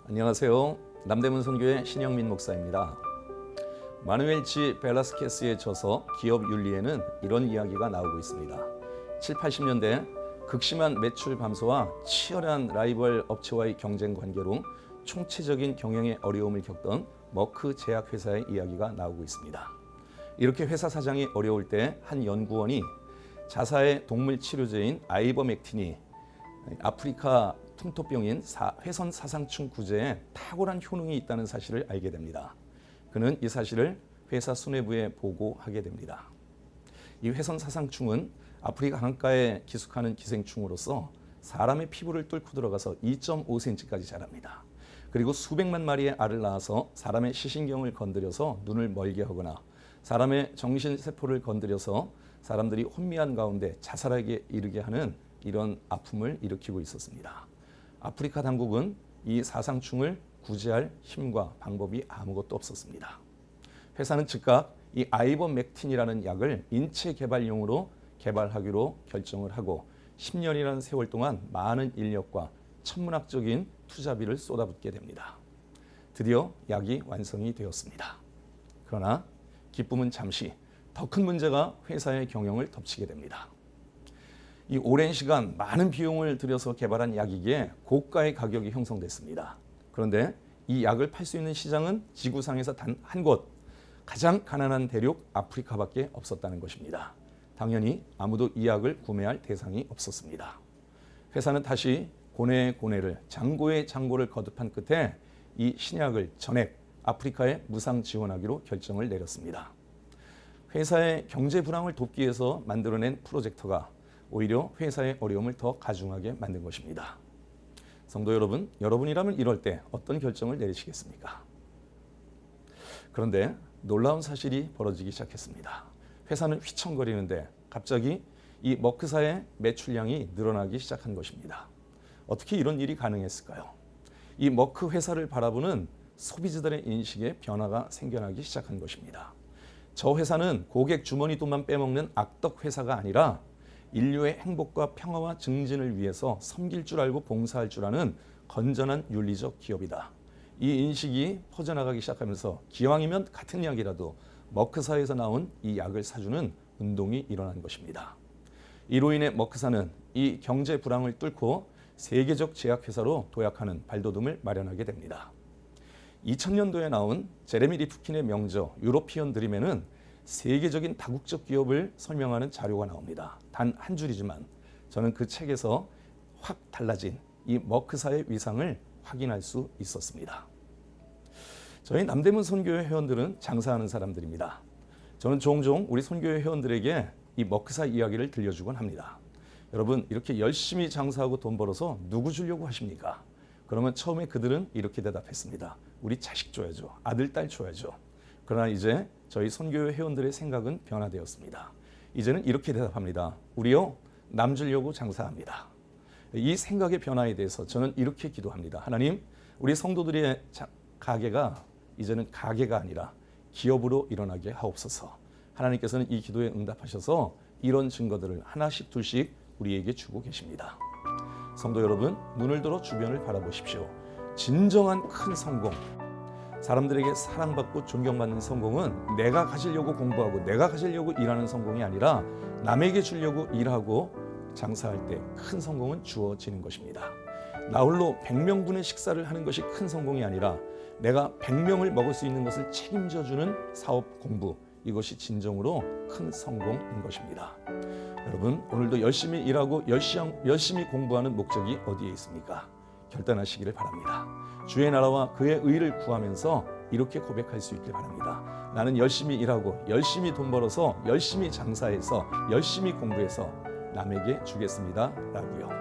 안녕하세요. 남대문 선교회 신영민 목사입니다. 마누엘 G. 벨라스케스의 저서 기업 윤리에는 이런 이야기가 나오고 있습니다. 7, 80년대 극심한 매출 감소와 치열한 라이벌 업체와의 경쟁 관계로 총체적인 경영의 어려움을 겪던 머크 제약회사의 이야기가 나오고 있습니다. 이렇게 회사 사장이 어려울 때 한 연구원이 자사의 동물 치료제인 아이버맥틴이 아프리카 풍토병인 회선 사상충 구제에 탁월한 효능이 있다는 사실을 알게 됩니다. 그는 이 사실을 회사 수뇌부에 보고하게 됩니다. 이 회선 사상충은 아프리카 강가에 기숙하는 기생충으로서 사람의 피부를 뚫고 들어가서 2.5cm까지 자랍니다. 그리고 수백만 마리의 알을 낳아서 사람의 시신경을 건드려서 눈을 멀게 하거나 사람의 정신세포를 건드려서 사람들이 혼미한 가운데 자살하게 이르게 하는 이런 아픔을 일으키고 있었습니다. 아프리카 당국은 이 사상충을 구제할 힘과 방법이 아무것도 없었습니다. 회사는 즉각 이 아이버맥틴이라는 약을 인체 개발용으로 개발하기로 결정을 하고 10년이라는 세월 동안 많은 인력과 천문학적인 투자비를 쏟아붓게 됩니다. 드디어 약이 완성이 되었습니다. 그러나 기쁨은 잠시, 더 큰 문제가 회사의 경영을 덮치게 됩니다. 이 오랜 시간 많은 비용을 들여서 개발한 약이기에 고가의 가격이 형성됐습니다. 그런데 이 약을 팔 수 있는 시장은 지구상에서 단 한 곳, 가장 가난한 대륙 아프리카밖에 없었다는 것입니다. 당연히 아무도 이 약을 구매할 대상이 없었습니다. 회사는 다시 고뇌의 고뇌를, 장고의 장고를 거듭한 끝에 이 신약을 전액 아프리카에 무상 지원하기로 결정을 내렸습니다. 회사의 경제 불황을 돕기 위해서 만들어낸 프로젝트가 오히려 회사의 어려움을 더 가중하게 만든 것입니다. 성도 여러분, 여러분이라면 이럴 때 어떤 결정을 내리시겠습니까? 그런데 놀라운 사실이 벌어지기 시작했습니다. 회사는 휘청거리는데 갑자기 이 머크사의 매출량이 늘어나기 시작한 것입니다. 어떻게 이런 일이 가능했을까요? 이 머크 회사를 바라보는 소비자들의 인식에 변화가 생겨나기 시작한 것입니다. 저 회사는 고객 주머니 돈만 빼먹는 악덕 회사가 아니라 인류의 행복과 평화와 증진을 위해서 섬길 줄 알고 봉사할 줄 아는 건전한 윤리적 기업이다. 이 인식이 퍼져나가기 시작하면서 기왕이면 같은 약이라도 머크사에서 나온 이 약을 사주는 운동이 일어난 것입니다. 이로 인해 머크사는 이 경제 불황을 뚫고 세계적 제약회사로 도약하는 발돋움을 마련하게 됩니다. 2000년도에 나온 제레미 리프킨의 명저 유로피언 드림에는 세계적인 다국적 기업을 설명하는 자료가 나옵니다. 단 한 줄이지만 저는 그 책에서 확 달라진 이 머크사의 위상을 확인할 수 있었습니다. 저희 남대문 선교회 회원들은 장사하는 사람들입니다. 저는 종종 우리 선교회 회원들에게 이 머크사 이야기를 들려주곤 합니다. 여러분, 이렇게 열심히 장사하고 돈 벌어서 누구 주려고 하십니까? 그러면 처음에 그들은 이렇게 대답했습니다. 우리 자식 줘야죠. 아들, 딸 줘야죠. 그러나 이제 저희 선교회 회원들의 생각은 변화되었습니다. 이제는 이렇게 대답합니다. 우리요, 남 주려고 장사합니다. 이 생각의 변화에 대해서 저는 이렇게 기도합니다. 하나님, 우리 성도들의 가게가 이제는 가게가 아니라 기업으로 일어나게 하옵소서. 하나님께서는 이 기도에 응답하셔서 이런 증거들을 하나씩 둘씩 우리에게 주고 계십니다. 성도 여러분, 눈을 들어 주변을 바라보십시오. 진정한 큰 성공, 사람들에게 사랑받고 존경받는 성공은 내가 가지려고 공부하고 내가 가지려고 일하는 성공이 아니라 남에게 주려고 일하고 장사할 때 큰 성공은 주어지는 것입니다. 나홀로 100명분의 식사를 하는 것이 큰 성공이 아니라 내가 100명을 먹을 수 있는 것을 책임져주는 사업 공부, 이것이 진정으로 큰 성공인 것입니다. 여러분, 오늘도 열심히 일하고 열심히 공부하는 목적이 어디에 있습니까? 결단하시기를 바랍니다. 주의 나라와 그의 의를 구하면서 이렇게 고백할 수 있길 바랍니다. 나는 열심히 일하고 열심히 돈 벌어서 열심히 장사해서 열심히 공부해서 남에게 주겠습니다. 라고요.